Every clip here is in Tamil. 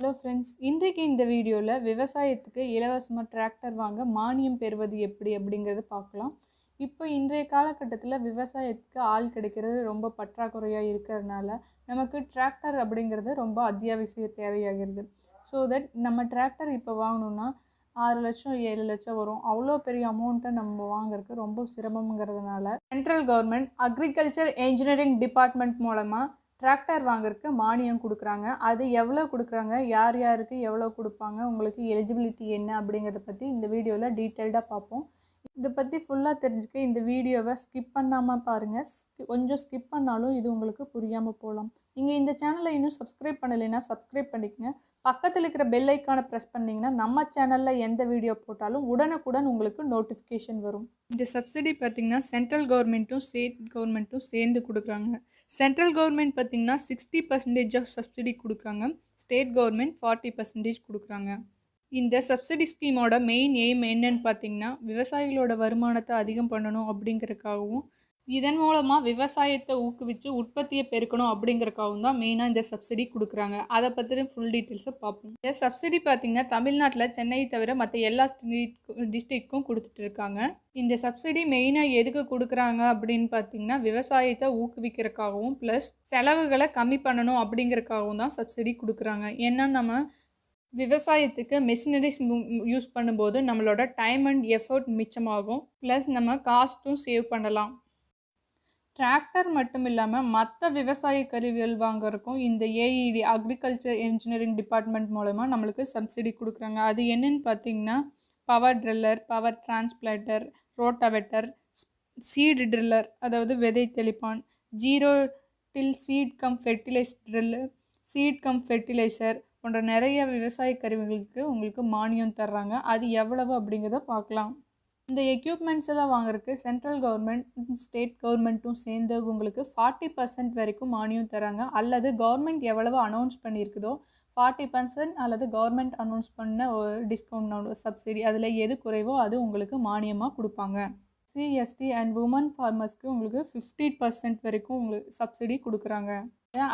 ஹலோ ஃப்ரெண்ட்ஸ், இன்றைக்கு இந்த வீடியோவில் விவசாயத்துக்கு இலவசமாக டிராக்டர் வாங்க மானியம் பெறுவது எப்படி அப்படிங்கிறத பார்க்கலாம். இப்போ இன்றைய காலகட்டத்தில் விவசாயத்துக்கு ஆள் கிடைக்கிறது ரொம்ப பற்றாக்குறையாக இருக்கிறதுனால நமக்கு டிராக்டர் அப்படிங்கிறது ரொம்ப அத்தியாவசிய தேவையாகிறது. ஸோ தட் நம்ம டிராக்டர் இப்போ வாங்கணுன்னா 6 லட்சம் 7 லட்சம் வரும். அவ்வளோ பெரிய அமௌண்ட்டை நம்ம வாங்குறதுக்கு ரொம்ப சிரமங்கிறதுனால central government agriculture engineering department மூலமாக டிராக்டர் வாங்குறதுக்கு மானியம் கொடுக்குறாங்க. அது எவ்வளோ கொடுக்குறாங்க, யார் யாருக்கு எவ்வளோ கொடுப்பாங்க, உங்களுக்கு எலிஜிபிலிட்டி என்ன அப்படிங்கிறத பற்றி இந்த வீடியோவில் டீட்டெயில்டாக பார்ப்போம். இதை பற்றி ஃபுல்லாக தெரிஞ்சுக்க இந்த வீடியோவை ஸ்கிப் பண்ணாமல் பாருங்கள். கொஞ்சம் ஸ்கிப் பண்ணாலும் இது உங்களுக்கு புரியாமல் போகலாம். நீங்கள் இந்த சேனலை இன்னும் சப்ஸ்கிரைப் பண்ணலைன்னா சப்ஸ்கிரைப் பண்ணிக்கங்க. பக்கத்தில் இருக்கிற பெல் ஐக்கானை ப்ரெஸ் பண்ணிங்கன்னா நம்ம சேனலில் எந்த வீடியோ போட்டாலும் உடனுக்குடன் உங்களுக்கு நோட்டிஃபிகேஷன் வரும். இந்த சப்சிடி பார்த்திங்கன்னா சென்ட்ரல் கவர்மெண்ட்டும் ஸ்டேட் கவர்மெண்ட்டும் சேர்ந்து கொடுக்குறாங்க. சென்ட்ரல் கவர்மெண்ட் பார்த்திங்கன்னா 60% ஆஃப் சப்சிடி கொடுக்குறாங்க. ஸ்டேட் கவர்மெண்ட் 40% கொடுக்குறாங்க. இந்த சப்சிடி ஸ்கீமோட மெயின் எய்ம் என்னன்னு பார்த்தீங்கன்னா விவசாயிகளோட வருமானத்தை அதிகம் பண்ணணும் அப்படிங்கிறதுக்காகவும் இதன் மூலமாக விவசாயத்தை ஊக்குவித்து உற்பத்தியை பெருக்கணும் அப்படிங்கிறக்காகவும் தான் மெயினாக இந்த சப்சிடி கொடுக்குறாங்க. அதை பற்றின ஃபுல் டீட்டெயில்ஸை பார்ப்போம். இந்த சப்சிடி பார்த்திங்கன்னா தமிழ்நாட்டில் சென்னை தவிர மற்ற எல்லா டிஸ்ட்ரிக்ட்க்கும் கொடுத்துட்டு இருக்காங்க. இந்த சப்சிடி மெயினாக எதுக்கு கொடுக்குறாங்க அப்படின்னு பார்த்தீங்கன்னா விவசாயத்தை ஊக்குவிக்கிறதுக்காகவும் ப்ளஸ் செலவுகளை கம்மி பண்ணணும் அப்படிங்கிறதுக்காகவும் தான் சப்சிடி கொடுக்குறாங்க. ஏன்னா நம்ம விவசாயத்துக்கு மிஷினரிஸ் யூஸ் பண்ணும்போது நம்மளோட டைம் அண்ட் எஃபர்ட் மிச்சமாகும். ப்ளஸ் நம்ம காஸ்ட்டும் சேவ் பண்ணலாம். டிராக்டர் மட்டும் இல்லாமல் மற்ற விவசாய கருவிகள் வாங்குறதுக்கும் இந்த ஏஇடி அக்ரிகல்ச்சர் என்ஜினியரிங் டிபார்ட்மெண்ட் மூலமாக நம்மளுக்கு சப்சிடி கொடுக்குறாங்க. அது என்னன்னு பார்த்தீங்கன்னா power driller, power transplanter, rotavator, seed driller அதாவது விதை தெளிப்பான், zero till seed cum fertilise driller, seed cum fertiliser போன்ற நிறைய விவசாய கருவிகளுக்கு உங்களுக்கு மானியம் தர்றாங்க. அது எவ்வளவு அப்படிங்கிறத பார்க்கலாம். இந்த எக்யூப்மெண்ட்ஸ் எல்லாம் வாங்குறதுக்கு சென்ட்ரல் கவர்மெண்ட் ஸ்டேட் கவர்மெண்ட்டும் சேர்ந்து உங்களுக்கு 40% வரைக்கும் மானியம் தராங்க. அல்லது கவர்மெண்ட் எவ்வளவு அனௌன்ஸ் பண்ணியிருக்குதோ 40% அல்லது கவர்மெண்ட் அனௌன்ஸ் பண்ண ஒரு டிஸ்கவுண்ட் சப்சிடி அதில் எது குறைவோ அது உங்களுக்கு மானியமாக கொடுப்பாங்க. சிஎஸ்டி அண்ட் உமன் ஃபார்மர்ஸ்க்கு உங்களுக்கு 50% வரைக்கும் உங்களுக்கு சப்சிடி கொடுக்குறாங்க.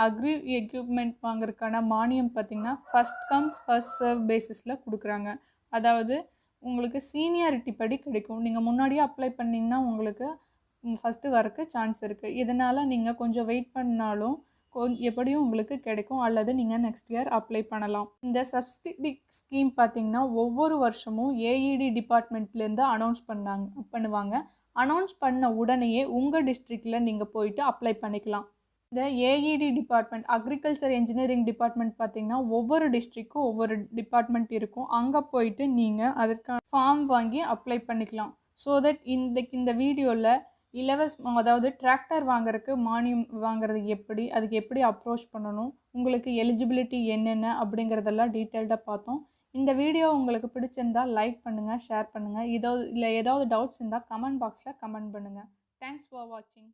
அக்ரி எக்யூப்மெண்ட் வாங்குறதுக்கான மானியம் பார்த்திங்கன்னா ஃபஸ்ட் கம்ஸ் ஃபஸ்ட் சர்வ் பேசிஸில் கொடுக்குறாங்க. அதாவது உங்களுக்கு சீனியாரிட்டி படி கிடைக்கும். நீங்கள் முன்னாடியே அப்ளை பண்ணிங்கன்னா உங்களுக்கு ஃபஸ்ட்டு வரக்கு சான்ஸ் இருக்குது. இதனால் நீங்கள் கொஞ்சம் வெயிட் பண்ணாலும் எப்படியும் உங்களுக்கு கிடைக்கும். அல்லது நீங்கள் நெக்ஸ்ட் இயர் அப்ளை பண்ணலாம். இந்த சப்சிடி ஸ்கீம் பார்த்திங்கன்னா ஒவ்வொரு வருஷமும் ஏஇடி டிபார்ட்மெண்ட்லேருந்து அனௌன்ஸ் பண்ணுவாங்க. அனௌன்ஸ் பண்ண உடனேயே உங்கள் டிஸ்ட்ரிக்டில் நீங்கள் போயிட்டு அப்ளை பண்ணிக்கலாம். இந்த AED department agriculture engineering department பார்த்திங்கன்னா ஒவ்வொரு டிஸ்ட்ரிக்ட்க்கும் ஒவ்வொரு டிபார்ட்மெண்ட் இருக்கும். அங்கே போயிட்டு நீங்கள் அதற்கான ஃபார்ம் வாங்கி அப்ளை பண்ணிக்கலாம். ஸோ தட் இந்த வீடியோவில் அதாவது டிராக்டர் வாங்குறதுக்கு மானியம் வாங்குறது எப்படி, அதுக்கு எப்படி அப்ரோச் பண்ணணும், உங்களுக்கு எலிஜிபிலிட்டி என்னென்ன அப்படிங்கிறதெல்லாம் டீட்டெயில்டாக பார்த்தோம். இந்த வீடியோ உங்களுக்கு பிடிச்சிருந்தால் லைக் பண்ணுங்கள், ஷேர் பண்ணுங்கள். ஏதாவது டவுட்ஸ் இருந்தால் கமெண்ட் பாக்ஸில் கமெண்ட் பண்ணுங்கள். தேங்க்ஸ் ஃபார் வாட்சிங்.